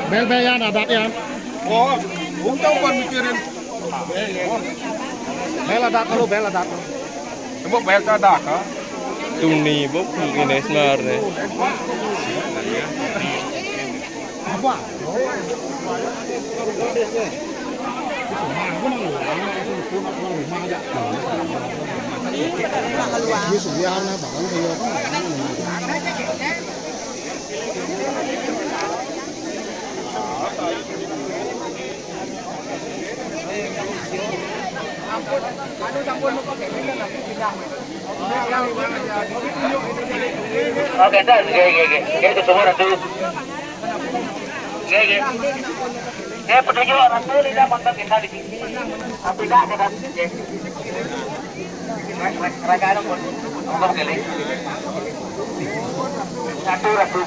Bel yan, adat yan. Oh, huwag daw ba mikirin? Bel adat lo, bel adat. Coba bayar ke adat, ha? Tuni bob ini sebenarnya. Apa? Ini sudah na bahkan kayo. Oke, entar, itu semua ratu. Petunjuk ratu tidak kontak kita di sini. Tapi tak ada kan? Raga ada pun, untuk kali. Ratu.